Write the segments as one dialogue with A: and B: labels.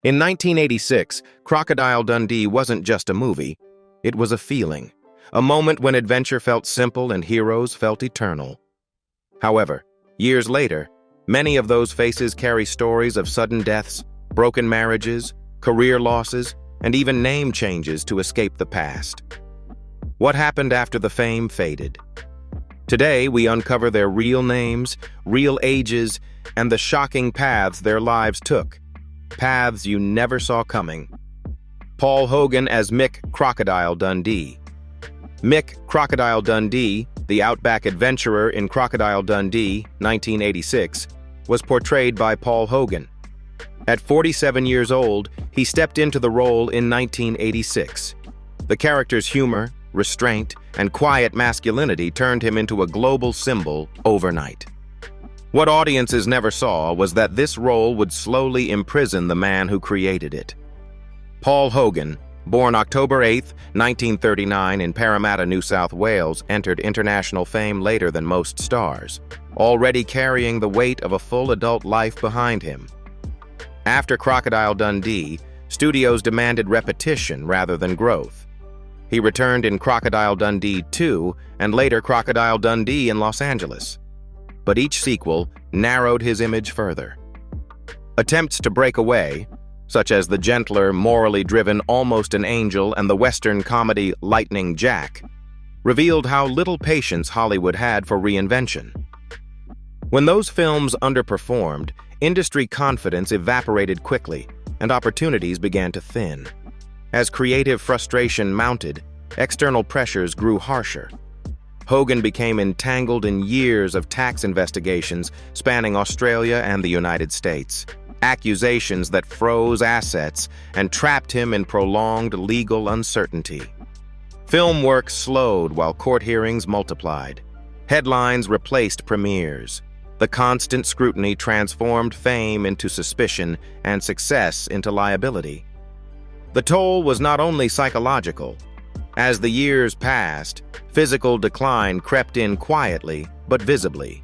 A: In 1986, Crocodile Dundee wasn't just a movie, it was a feeling, a moment when adventure felt simple and heroes felt eternal. However, years later, many of those faces carry stories of sudden deaths, broken marriages, career losses, and even name changes to escape the past. What happened after the fame faded? Today, we uncover their real names, real ages, and the shocking paths their lives took. Paths you never saw coming. Paul Hogan as Mick Crocodile Dundee. Mick Crocodile Dundee, the outback adventurer in Crocodile Dundee, 1986, was portrayed by Paul Hogan. At 47 years old, he stepped into the role in 1986. The character's humor, restraint, and quiet masculinity turned him into a global symbol overnight. What audiences never saw was that this role would slowly imprison the man who created it. Paul Hogan, born October 8, 1939 in Parramatta, New South Wales, entered international fame later than most stars, already carrying the weight of a full adult life behind him. After Crocodile Dundee, studios demanded repetition rather than growth. He returned in Crocodile Dundee 2 and later Crocodile Dundee in Los Angeles. But each sequel narrowed his image further. Attempts to break away, such as the gentler, morally driven Almost an Angel and the Western comedy Lightning Jack, revealed how little patience Hollywood had for reinvention. When those films underperformed, industry confidence evaporated quickly, and opportunities began to thin. As creative frustration mounted, external pressures grew harsher. Hogan became entangled in years of tax investigations spanning Australia and the United States, accusations that froze assets and trapped him in prolonged legal uncertainty. Film work slowed while court hearings multiplied. Headlines replaced premieres. The constant scrutiny transformed fame into suspicion and success into liability. The toll was not only psychological. As the years passed, physical decline crept in quietly but visibly.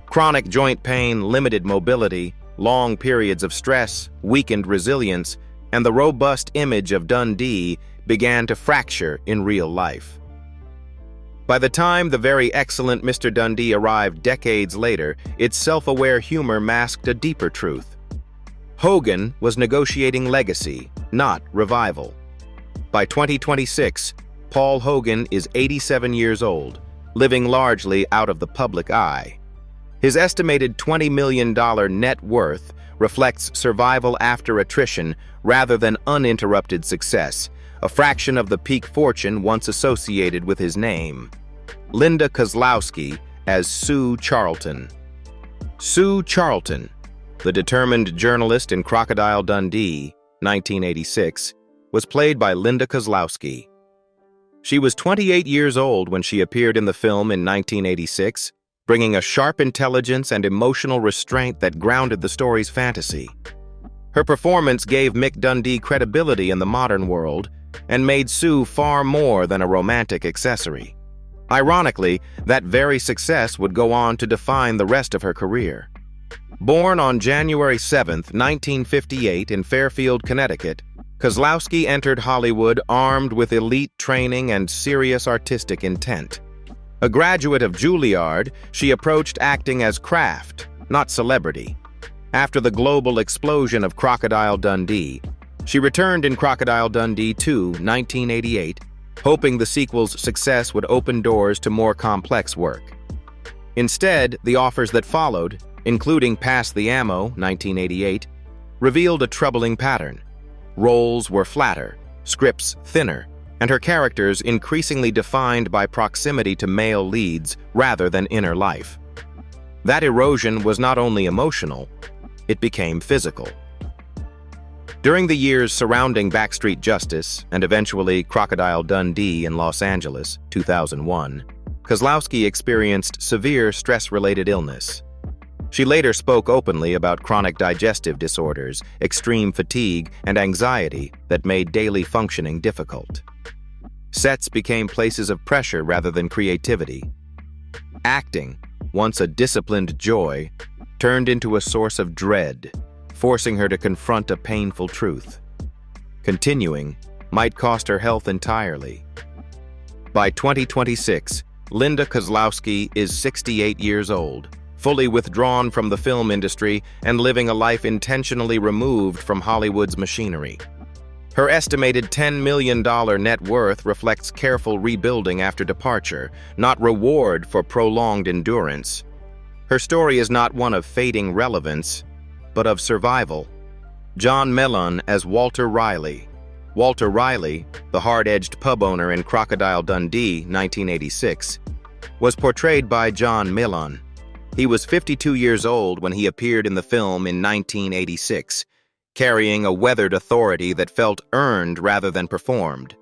A: Chronic joint pain limited mobility, long periods of stress weakened resilience, and the robust image of Dundee began to fracture in real life. By the time the very excellent Mr. Dundee arrived decades later, its self-aware humor masked a deeper truth. Hogan was negotiating legacy, not revival. By 2026, Paul Hogan is 87 years old, living largely out of the public eye. His estimated $20 million net worth reflects survival after attrition rather than uninterrupted success, a fraction of the peak fortune once associated with his name. Linda Kozlowski as Sue Charlton. Sue Charlton, the determined journalist in Crocodile Dundee, 1986, was played by Linda Kozlowski. She was 28 years old when she appeared in the film in 1986, bringing a sharp intelligence and emotional restraint that grounded the story's fantasy. Her performance gave Mick Dundee credibility in the modern world and made Sue far more than a romantic accessory. Ironically, that very success would go on to define the rest of her career. Born on January 7, 1958 in Fairfield, Connecticut, Kozlowski entered Hollywood armed with elite training and serious artistic intent. A graduate of Juilliard, she approached acting as craft, not celebrity. After the global explosion of Crocodile Dundee, she returned in Crocodile Dundee 2, 1988, hoping the sequel's success would open doors to more complex work. Instead, the offers that followed, including Pass the Ammo, 1988, revealed a troubling pattern. Roles were flatter, scripts thinner, and her characters increasingly defined by proximity to male leads rather than inner life. That erosion was not only emotional, it became physical. During the years surrounding Backstreet Justice and eventually Crocodile Dundee in Los Angeles, 2001, Kozlowski experienced severe stress-related illness. She later spoke openly about chronic digestive disorders, extreme fatigue, and anxiety that made daily functioning difficult. Sets became places of pressure rather than creativity. Acting, once a disciplined joy, turned into a source of dread, forcing her to confront a painful truth. Continuing might cost her health entirely. By 2026, Linda Kozlowski is 68 years old, fully withdrawn from the film industry and living a life intentionally removed from Hollywood's machinery. Her estimated $10 million net worth reflects careful rebuilding after departure, not reward for prolonged endurance. Her story is not one of fading relevance, but of survival. John Meillon as Walter Riley. Walter Riley, the hard-edged pub owner in Crocodile Dundee, 1986, was portrayed by John Meillon. He was 52 years old when he appeared in the film in 1986, carrying a weathered authority that felt earned rather than performed.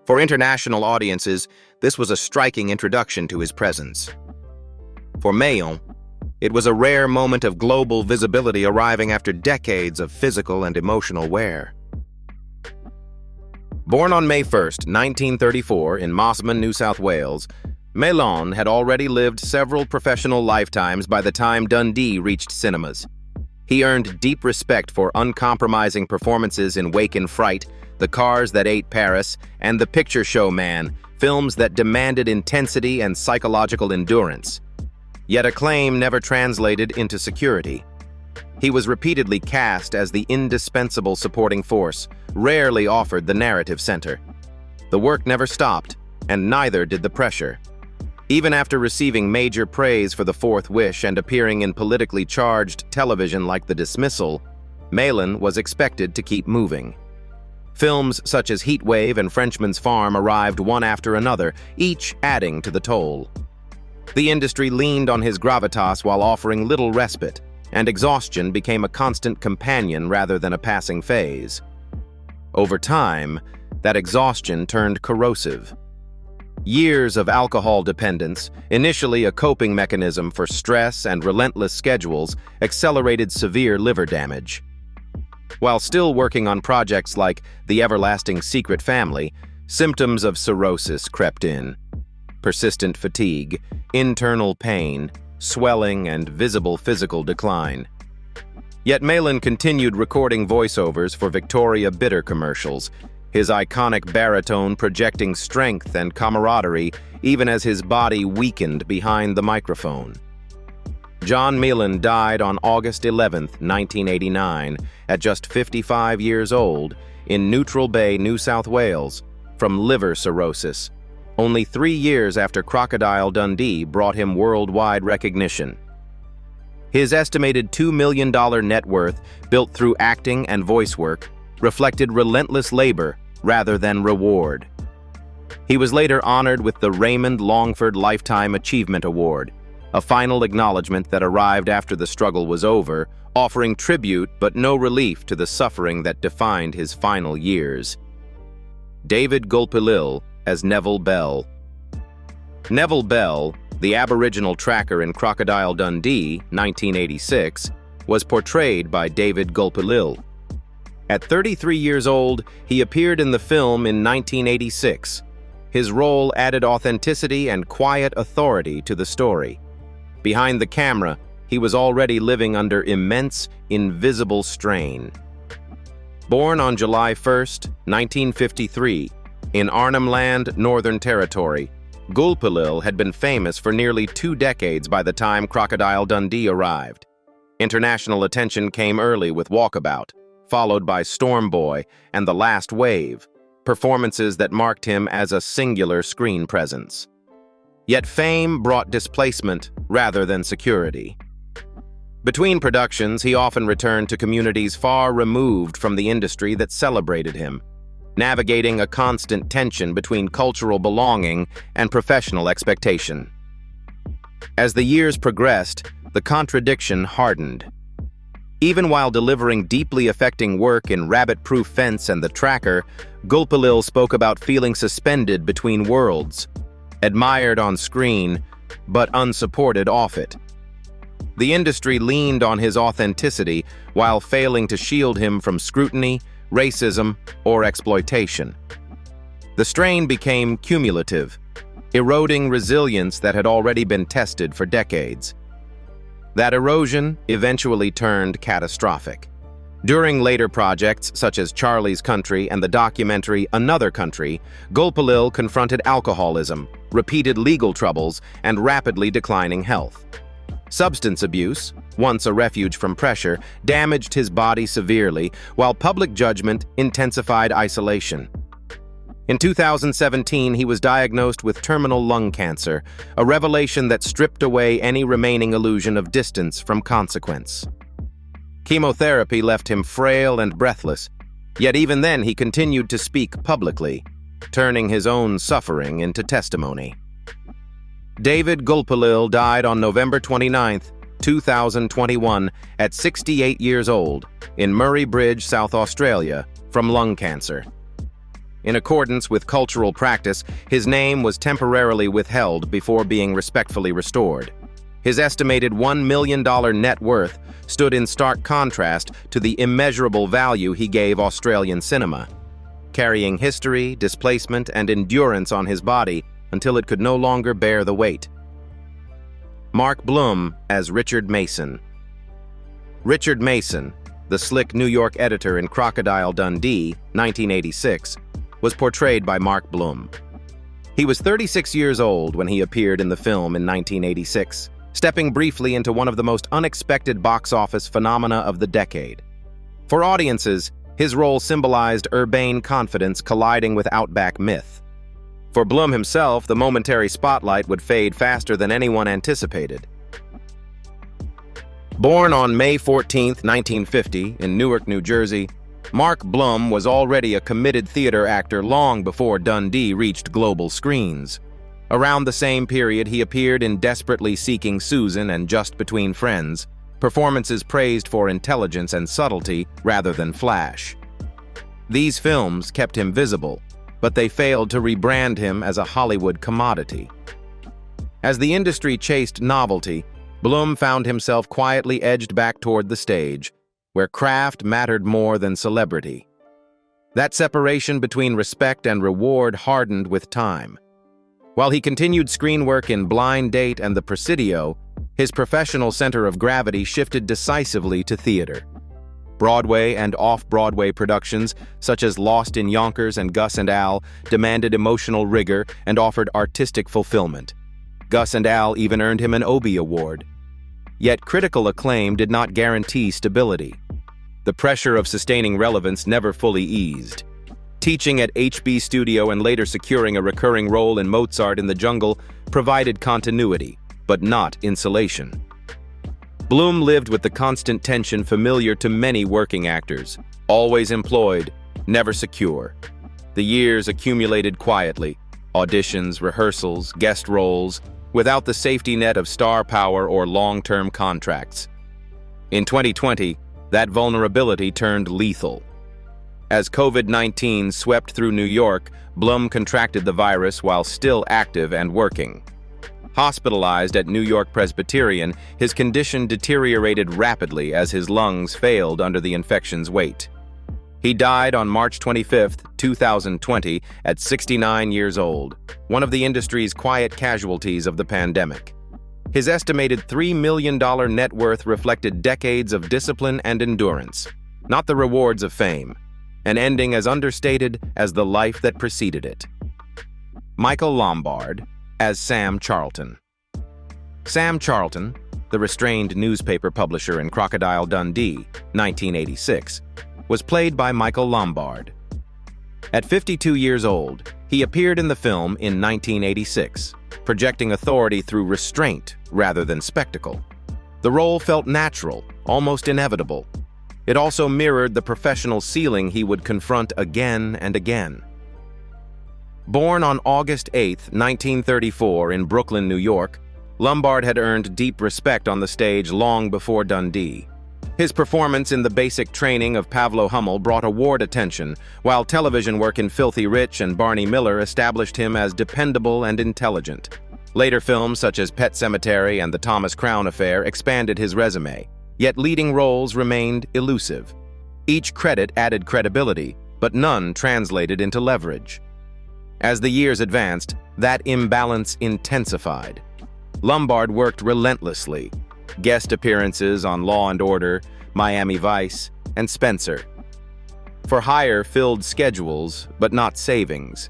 A: For international audiences, this was a striking introduction to his presence. For Meillon, it was a rare moment of global visibility arriving after decades of physical and emotional wear. Born on May 1, 1934, in Mosman, New South Wales, Meillon had already lived several professional lifetimes by the time Dundee reached cinemas. He earned deep respect for uncompromising performances in Wake and Fright, The Cars That Ate Paris, and The Picture Show Man, films that demanded intensity and psychological endurance. Yet acclaim never translated into security. He was repeatedly cast as the indispensable supporting force, rarely offered the narrative center. The work never stopped, and neither did the pressure. Even after receiving major praise for The Fourth Wish and appearing in politically charged television like The Dismissal, Meillon was expected to keep moving. Films such as Heatwave and Frenchman's Farm arrived one after another, each adding to the toll. The industry leaned on his gravitas while offering little respite, and exhaustion became a constant companion rather than a passing phase. Over time, that exhaustion turned corrosive. Years of alcohol dependence, initially a coping mechanism for stress and relentless schedules, accelerated severe liver damage. While still working on projects like The Everlasting Secret Family, symptoms of cirrhosis crept in. Persistent fatigue, internal pain, swelling, and visible physical decline. Yet Meillon continued recording voiceovers for Victoria Bitter commercials, his iconic baritone projecting strength and camaraderie even as his body weakened behind the microphone. John Meillon died on August 11, 1989, at just 55 years old, in Neutral Bay, New South Wales, from liver cirrhosis, only 3 years after Crocodile Dundee brought him worldwide recognition. His estimated $2 million net worth, built through acting and voice work, reflected relentless labor rather than reward. He was later honored with the Raymond Longford Lifetime Achievement Award, a final acknowledgement that arrived after the struggle was over, offering tribute but no relief to the suffering that defined his final years. David Gulpilil as Neville Bell. Neville Bell, the Aboriginal tracker in Crocodile Dundee, 1986, was portrayed by David Gulpilil. At 33 years old, he appeared in the film in 1986. His role added authenticity and quiet authority to the story. Behind the camera, he was already living under immense, invisible strain. Born on July 1, 1953, in Arnhem Land, Northern Territory, Gulpilil had been famous for nearly 2 decades by the time Crocodile Dundee arrived. International attention came early with Walkabout, followed by Storm Boy and The Last Wave, performances that marked him as a singular screen presence. Yet fame brought displacement rather than security. Between productions, he often returned to communities far removed from the industry that celebrated him, navigating a constant tension between cultural belonging and professional expectation. As the years progressed, the contradiction hardened. Even while delivering deeply affecting work in Rabbit-Proof Fence and The Tracker, Gulpilil spoke about feeling suspended between worlds, admired on screen, but unsupported off it. The industry leaned on his authenticity while failing to shield him from scrutiny, racism, or exploitation. The strain became cumulative, eroding resilience that had already been tested for decades. That erosion eventually turned catastrophic. During later projects, such as Charlie's Country and the documentary Another Country, Gulpilil confronted alcoholism, repeated legal troubles, and rapidly declining health. Substance abuse, once a refuge from pressure, damaged his body severely, while public judgment intensified isolation. In 2017, he was diagnosed with terminal lung cancer, a revelation that stripped away any remaining illusion of distance from consequence. Chemotherapy left him frail and breathless, yet even then he continued to speak publicly, turning his own suffering into testimony. David Gulpilil died on November 29, 2021, at 68 years old, in Murray Bridge, South Australia, from lung cancer. In accordance with cultural practice, his name was temporarily withheld before being respectfully restored. His estimated $1 million net worth stood in stark contrast to the immeasurable value he gave Australian cinema, carrying history, displacement, and endurance on his body until it could no longer bear the weight. Mark Blum as Richard Mason. Richard Mason, the slick New York editor in Crocodile Dundee, 1986, was portrayed by Mark Blum. He was 36 years old when he appeared in the film in 1986, stepping briefly into one of the most unexpected box office phenomena of the decade. For audiences, his role symbolized urbane confidence colliding with outback myth. For Blum himself, the momentary spotlight would fade faster than anyone anticipated. Born on May 14, 1950, in Newark, New Jersey, Mark Blum was already a committed theater actor long before Dundee reached global screens. Around the same period, he appeared in Desperately Seeking Susan and Just Between Friends, performances praised for intelligence and subtlety rather than flash. These films kept him visible, but they failed to rebrand him as a Hollywood commodity. As the industry chased novelty, Blum found himself quietly edged back toward the stage, where craft mattered more than celebrity. That separation between respect and reward hardened with time. While he continued screen work in Blind Date and The Presidio, his professional center of gravity shifted decisively to theater. Broadway and off-Broadway productions, such as Lost in Yonkers and Gus and Al, demanded emotional rigor and offered artistic fulfillment. Gus and Al even earned him an Obie Award. Yet critical acclaim did not guarantee stability. The pressure of sustaining relevance never fully eased. Teaching at HB Studio and later securing a recurring role in Mozart in the Jungle provided continuity, but not insulation. Blum lived with the constant tension familiar to many working actors, always employed, never secure. The years accumulated quietly, auditions, rehearsals, guest roles, without the safety net of star power or long-term contracts. In 2020, that vulnerability turned lethal. As COVID-19 swept through New York, Blum contracted the virus while still active and working. Hospitalized at New York Presbyterian, his condition deteriorated rapidly as his lungs failed under the infection's weight. He died on March 25, 2020, at 69 years old, one of the industry's quiet casualties of the pandemic. His estimated $3 million net worth reflected decades of discipline and endurance, not the rewards of fame, an ending as understated as the life that preceded it. Michael Lombard as Sam Charlton. Sam Charlton, the restrained newspaper publisher in Crocodile Dundee, 1986, was played by Michael Lombard. At 52 years old, he appeared in the film in 1986, projecting authority through restraint rather than spectacle. The role felt natural, almost inevitable. It also mirrored the professional ceiling he would confront again and again. Born on August 8, 1934, in Brooklyn, New York, Lombard had earned deep respect on the stage long before Dundee. His performance in The Basic Training of Pavlo Hummel brought award attention, while television work in Filthy Rich and Barney Miller established him as dependable and intelligent. Later films such as Pet Sematary and The Thomas Crown Affair expanded his resume, yet leading roles remained elusive. Each credit added credibility, but none translated into leverage. As the years advanced, that imbalance intensified. Lombard worked relentlessly. Guest appearances on Law & Order, Miami Vice, and Spencer. For hire filled schedules, but not savings.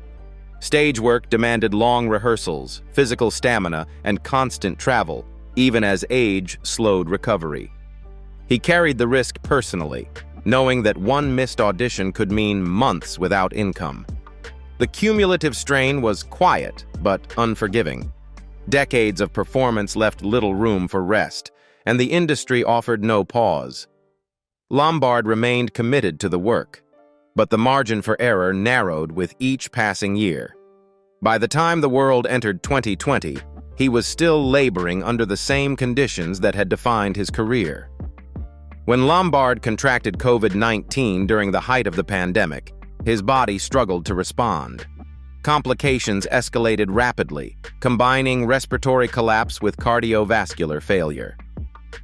A: Stage work demanded long rehearsals, physical stamina, and constant travel, even as age slowed recovery. He carried the risk personally, knowing that one missed audition could mean months without income. The cumulative strain was quiet, but unforgiving. Decades of performance left little room for rest, and the industry offered no pause. Lombard remained committed to the work, but the margin for error narrowed with each passing year. By the time the world entered 2020, he was still laboring under the same conditions that had defined his career. When Lombard contracted COVID-19 during the height of the pandemic, his body struggled to respond. Complications escalated rapidly, combining respiratory collapse with cardiovascular failure.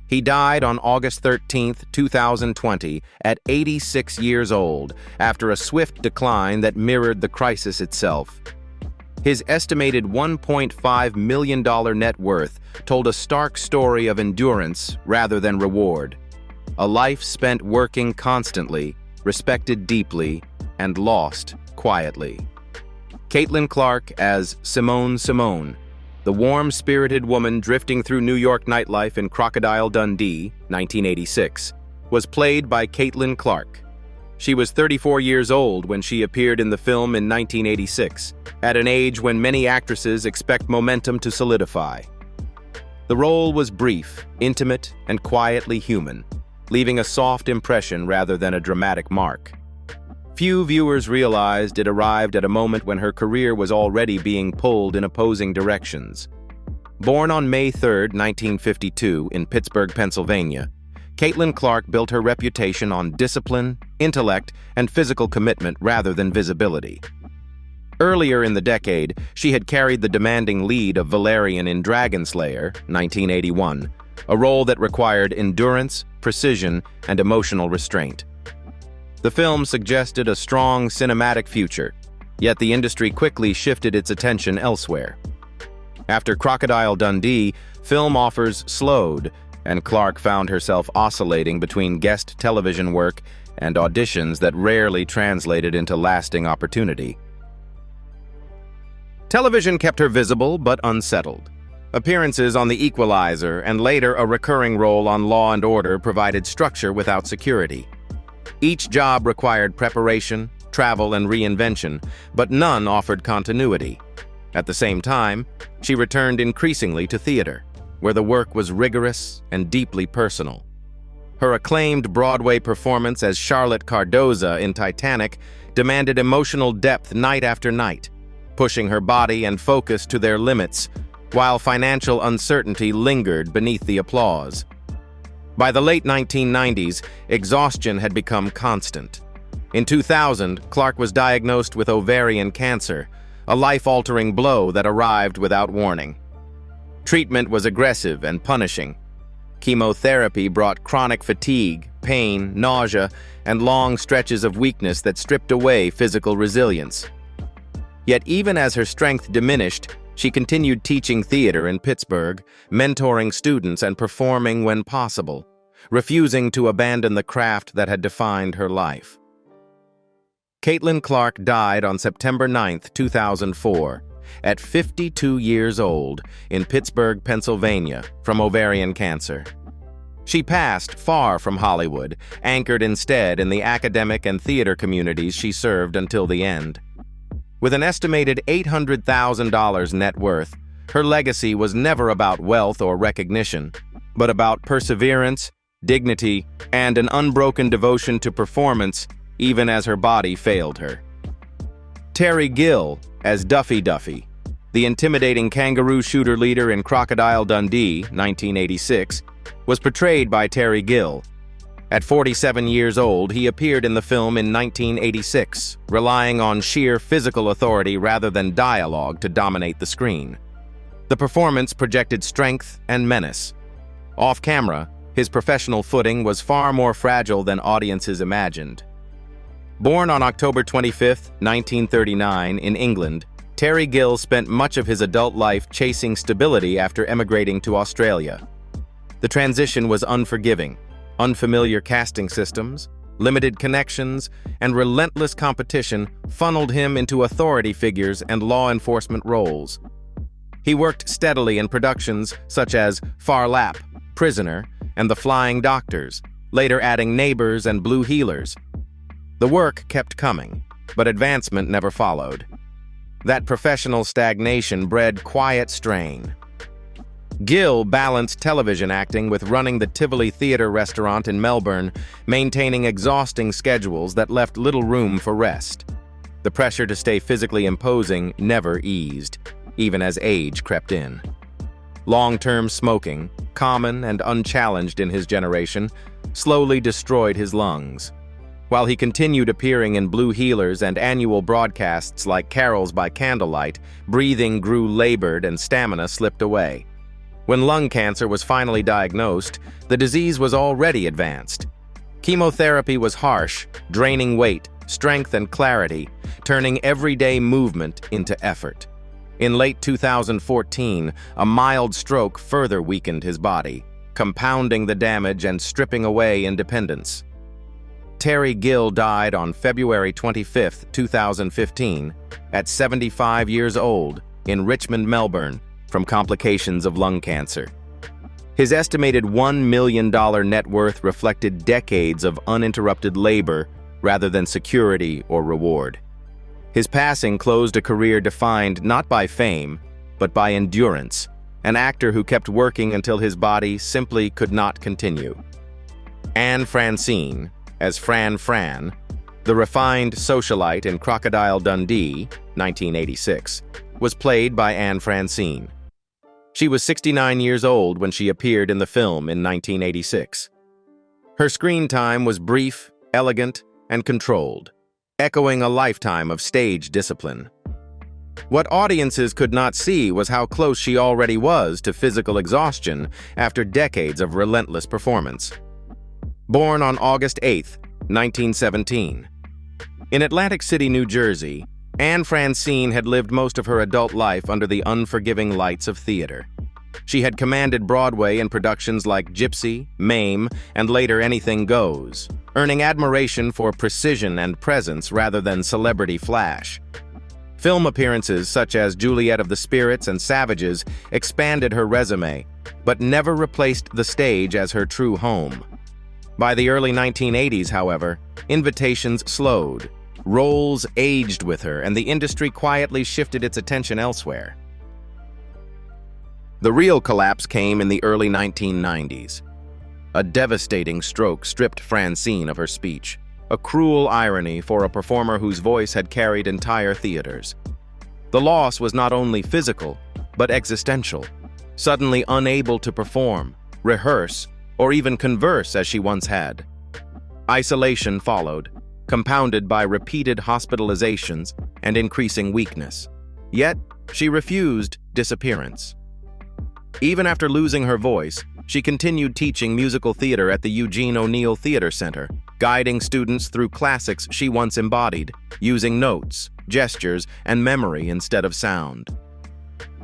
A: He died on August 13, 2020, at 86 years old, after a swift decline that mirrored the crisis itself. His estimated $1.5 million net worth told a stark story of endurance rather than reward. A life spent working constantly, respected deeply, and lost quietly. Caitlyn Clark as Simone, the warm-spirited woman drifting through New York nightlife in Crocodile Dundee, 1986, was played by Caitlyn Clark. She was 34 years old when she appeared in the film in 1986, at an age when many actresses expect momentum to solidify. The role was brief, intimate, and quietly human, leaving a soft impression rather than a dramatic mark. Few viewers realized it arrived at a moment when her career was already being pulled in opposing directions. Born on May 3, 1952, in Pittsburgh, Pennsylvania, Caitlyn Clark built her reputation on discipline, intellect, and physical commitment rather than visibility. Earlier in the decade, she had carried the demanding lead of Valerian in Dragon Slayer, 1981, a role that required endurance, precision, and emotional restraint. The film suggested a strong cinematic future, yet the industry quickly shifted its attention elsewhere. After Crocodile Dundee, film offers slowed, and Clark found herself oscillating between guest television work and auditions that rarely translated into lasting opportunity. Television kept her visible but unsettled. Appearances on The Equalizer and later a recurring role on Law & Order provided structure without security. Each job required preparation, travel, and reinvention, but none offered continuity. At the same time, she returned increasingly to theater, where the work was rigorous and deeply personal. Her acclaimed Broadway performance as Charlotte Cardoza in Titanic demanded emotional depth night after night, pushing her body and focus to their limits, while financial uncertainty lingered beneath the applause. By the late 1990s, exhaustion had become constant. In 2000, Clark was diagnosed with ovarian cancer, a life-altering blow that arrived without warning. Treatment was aggressive and punishing. Chemotherapy brought chronic fatigue, pain, nausea, and long stretches of weakness that stripped away physical resilience. Yet even as her strength diminished, she continued teaching theater in Pittsburgh, mentoring students and performing when possible, refusing to abandon the craft that had defined her life. Caitlyn Clark died on September 9, 2004, at 52 years old in Pittsburgh, Pennsylvania, from ovarian cancer. She passed far from Hollywood, anchored instead in the academic and theater communities she served until the end. With an estimated $800,000 net worth, her legacy was never about wealth or recognition, but about perseverance, dignity, and an unbroken devotion to performance, even as her body failed her. Terry Gill as Duffy, the intimidating kangaroo shooter leader in Crocodile Dundee, 1986, was portrayed by Terry Gill. At 47 years old, he appeared in the film in 1986, relying on sheer physical authority rather than dialogue to dominate the screen. The performance projected strength and menace. Off-camera, his professional footing was far more fragile than audiences imagined. Born on October 25, 1939, in England, Terry Gill spent much of his adult life chasing stability after emigrating to Australia. The transition was unforgiving. Unfamiliar casting systems, limited connections, and relentless competition funneled him into authority figures and law enforcement roles. He worked steadily in productions such as Far Lap, Prisoner, and The Flying Doctors, later adding Neighbors and Blue Heelers. The work kept coming, but advancement never followed. That professional stagnation bred quiet strain. Gill balanced television acting with running the Tivoli Theatre restaurant in Melbourne, maintaining exhausting schedules that left little room for rest. The pressure to stay physically imposing never eased, even as age crept in. Long-term smoking, common and unchallenged in his generation, slowly destroyed his lungs. While he continued appearing in Blue Heelers and annual broadcasts like Carols by Candlelight, breathing grew labored and stamina slipped away. When lung cancer was finally diagnosed, the disease was already advanced. Chemotherapy was harsh, draining weight, strength, and clarity, turning everyday movement into effort. In late 2014, a mild stroke further weakened his body, compounding the damage and stripping away independence. Terry Gill died on February 25, 2015, at 75 years old, in Richmond, Melbourne, from complications of lung cancer. His estimated $1 million net worth reflected decades of uninterrupted labor rather than security or reward. His passing closed a career defined not by fame, but by endurance, an actor who kept working until his body simply could not continue. Anne Francine, as Fran, the refined socialite in Crocodile Dundee, 1986, was played by Anne Francine. She was 69 years old when she appeared in the film in 1986. Her screen time was brief, elegant, and controlled, echoing a lifetime of stage discipline. What audiences could not see was how close she already was to physical exhaustion after decades of relentless performance. Born on August 8, 1917. In Atlantic City, New Jersey, Anne Francine had lived most of her adult life under the unforgiving lights of theater. She had commanded Broadway in productions like Gypsy, Mame, and later Anything Goes, earning admiration for precision and presence rather than celebrity flash. Film appearances such as Juliet of the Spirits and Savages expanded her resume, but never replaced the stage as her true home. By the early 1980s, however, invitations slowed. Roles aged with her, and the industry quietly shifted its attention elsewhere. The real collapse came in the early 1990s. A devastating stroke stripped Francine of her speech, a cruel irony for a performer whose voice had carried entire theaters. The loss was not only physical, but existential, suddenly unable to perform, rehearse, or even converse as she once had. Isolation followed, compounded by repeated hospitalizations and increasing weakness. Yet, she refused disappearance. Even after losing her voice, she continued teaching musical theater at the Eugene O'Neill Theater Center, guiding students through classics she once embodied, using notes, gestures, and memory instead of sound.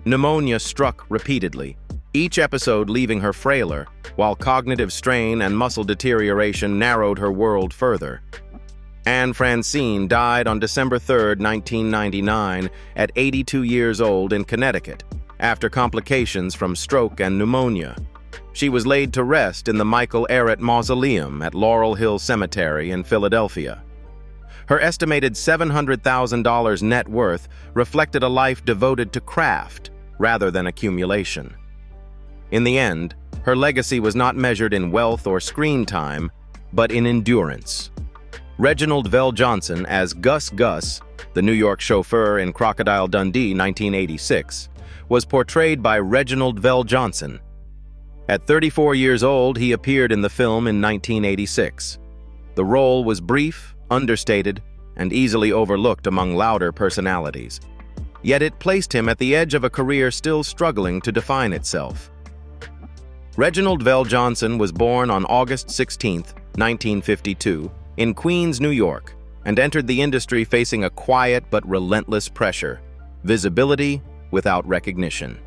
A: Pneumonia struck repeatedly, each episode leaving her frailer, while cognitive strain and muscle deterioration narrowed her world further. Anne Francine died on December 3, 1999, at 82 years old in Connecticut, after complications from stroke and pneumonia. She was laid to rest in the Michael Arrett Mausoleum at Laurel Hill Cemetery in Philadelphia. Her estimated $700,000 net worth reflected a life devoted to craft rather than accumulation. In the end, her legacy was not measured in wealth or screen time, but in endurance. Reginald VelJohnson as Gus, the New York chauffeur in Crocodile Dundee 1986, was portrayed by Reginald VelJohnson. At 34 years old, he appeared in the film in 1986. The role was brief, understated, and easily overlooked among louder personalities. Yet it placed him at the edge of a career still struggling to define itself. Reginald VelJohnson was born on August 16, 1952, in Queens, New York, and entered the industry facing a quiet but relentless pressure: visibility without recognition.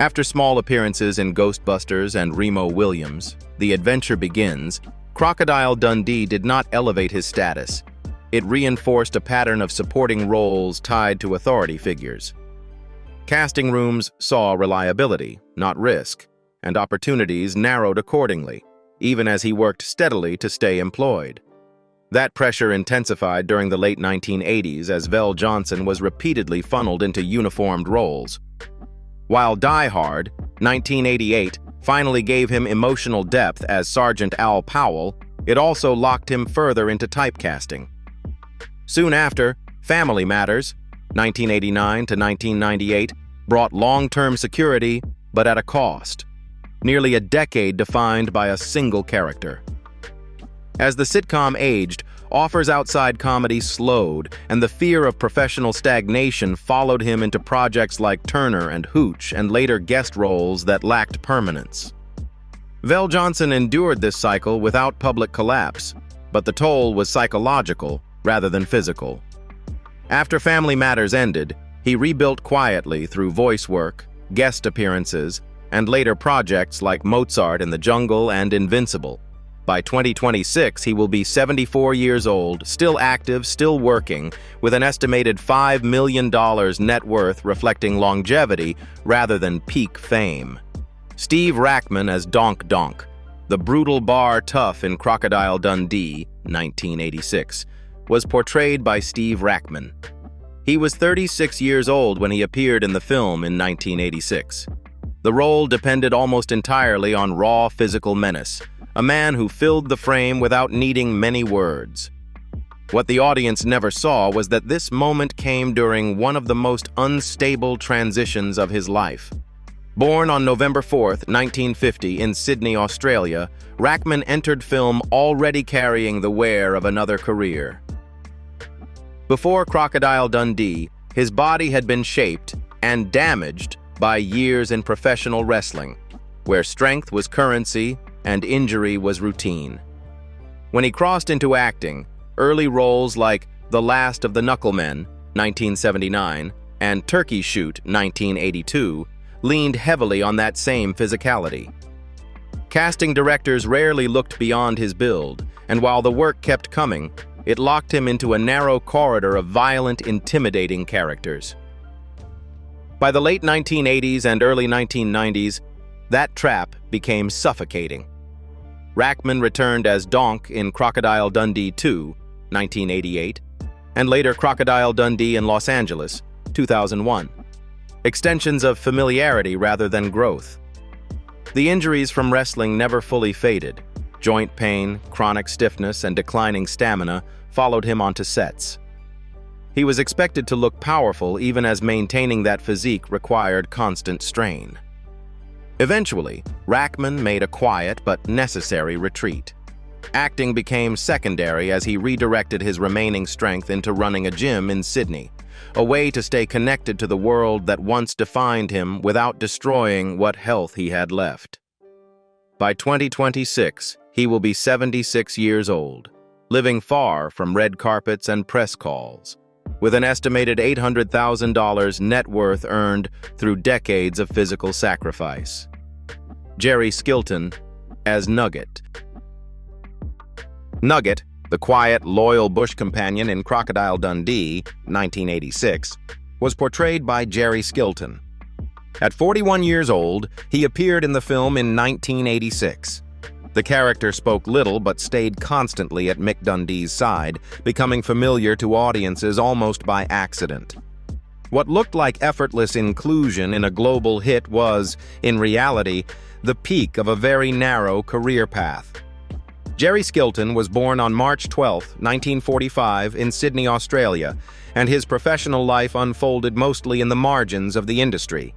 A: After small appearances in Ghostbusters and Remo Williams, The Adventure Begins, Crocodile Dundee did not elevate his status. It reinforced a pattern of supporting roles tied to authority figures. Casting rooms saw reliability, not risk, and opportunities narrowed accordingly, even as he worked steadily to stay employed. That pressure intensified during the late 1980s as VelJohnson was repeatedly funneled into uniformed roles. While Die Hard, 1988, finally gave him emotional depth as Sergeant Al Powell, it also locked him further into typecasting. Soon after, Family Matters, 1989 to 1998, brought long-term security, but at a cost. Nearly a decade defined by a single character. As the sitcom aged, offers outside comedy slowed, and the fear of professional stagnation followed him into projects like Turner and Hooch and later guest roles that lacked permanence. VelJohnson endured this cycle without public collapse, but the toll was psychological rather than physical. After Family Matters ended, he rebuilt quietly through voice work, guest appearances, and later projects like Mozart in the Jungle and Invincible. By 2026, he will be 74 years old, still active, still working, with an estimated $5 million net worth reflecting longevity rather than peak fame. Steve Rackman as Donk Donk, the brutal bar tough in Crocodile Dundee, 1986, was portrayed by Steve Rackman. He was 36 years old when he appeared in the film in 1986. The role depended almost entirely on raw physical menace, a man who filled the frame without needing many words. What the audience never saw was that this moment came during one of the most unstable transitions of his life. Born on November 4, 1950, in Sydney, Australia, Rackman entered film already carrying the wear of another career. Before Crocodile Dundee, his body had been shaped and damaged by years in professional wrestling, where strength was currency and injury was routine. When he crossed into acting, early roles like The Last of the Knucklemen, 1979, and Turkey Shoot, 1982, leaned heavily on that same physicality. Casting directors rarely looked beyond his build, and while the work kept coming, it locked him into a narrow corridor of violent, intimidating characters. By the late 1980s and early 1990s, that trap became suffocating. Rackman returned as Donk in Crocodile Dundee 2, 1988, and later Crocodile Dundee in Los Angeles, 2001. Extensions of familiarity rather than growth. The injuries from wrestling never fully faded. Joint pain, chronic stiffness, and declining stamina followed him onto sets. He was expected to look powerful even as maintaining that physique required constant strain. Eventually, Rackman made a quiet but necessary retreat. Acting became secondary as he redirected his remaining strength into running a gym in Sydney, a way to stay connected to the world that once defined him without destroying what health he had left. By 2026, he will be 76 years old, living far from red carpets and press calls, with an estimated $800,000 net worth earned through decades of physical sacrifice. Jerry Skilton as Nugget. Nugget, the quiet, loyal bush companion in Crocodile Dundee, 1986, was portrayed by Jerry Skilton. At 41 years old, he appeared in the film in 1986. The character spoke little but stayed constantly at Mick Dundee's side, becoming familiar to audiences almost by accident. What looked like effortless inclusion in a global hit was, in reality, the peak of a very narrow career path. Jerry Skilton was born on March 12, 1945, in Sydney, Australia, and his professional life unfolded mostly in the margins of the industry.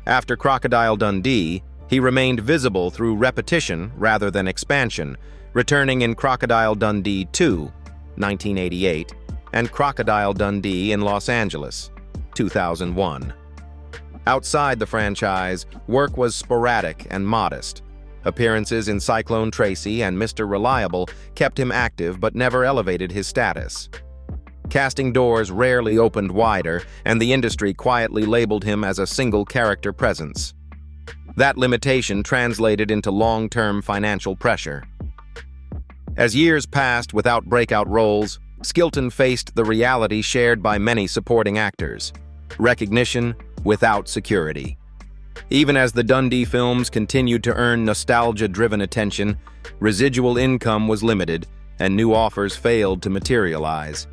A: After Crocodile Dundee, he remained visible through repetition rather than expansion, returning in Crocodile Dundee 2, 1988, and Crocodile Dundee in Los Angeles, 2001. Outside the franchise, work was sporadic and modest. Appearances in Cyclone Tracy and Mr. Reliable kept him active but never elevated his status. Casting doors rarely opened wider, and the industry quietly labeled him as a single-character presence. That limitation translated into long-term financial pressure. As years passed without breakout roles, Skilton faced the reality shared by many supporting actors: recognition without security. Even as the Dundee films continued to earn nostalgia-driven attention, residual income was limited and new offers failed to materialize.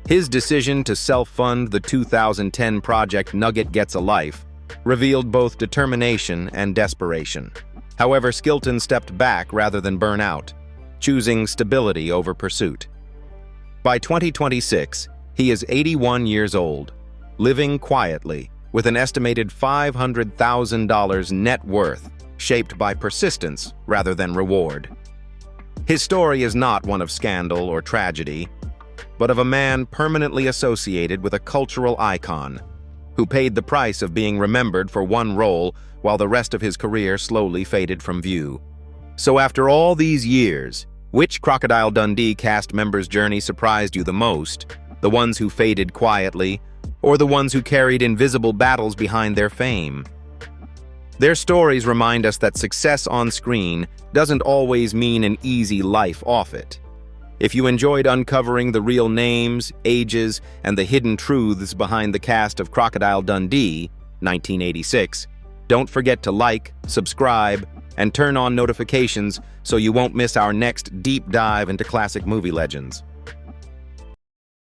A: His decision to self-fund the 2010 project Nugget Gets a Life revealed both determination and desperation. However, Skilton stepped back rather than burn out, choosing stability over pursuit. By 2026, he is 81 years old, living quietly, with an estimated $500,000 net worth, shaped by persistence rather than reward. His story is not one of scandal or tragedy, but of a man permanently associated with a cultural icon, who paid the price of being remembered for one role while the rest of his career slowly faded from view. So after all these years, which Crocodile Dundee cast member's journey surprised you the most? The ones who faded quietly, or the ones who carried invisible battles behind their fame? Their stories remind us that success on screen doesn't always mean an easy life off it. If you enjoyed uncovering the real names, ages, and the hidden truths behind the cast of Crocodile Dundee, 1986, don't forget to like, subscribe, and turn on notifications so you won't miss our next deep dive into classic movie legends.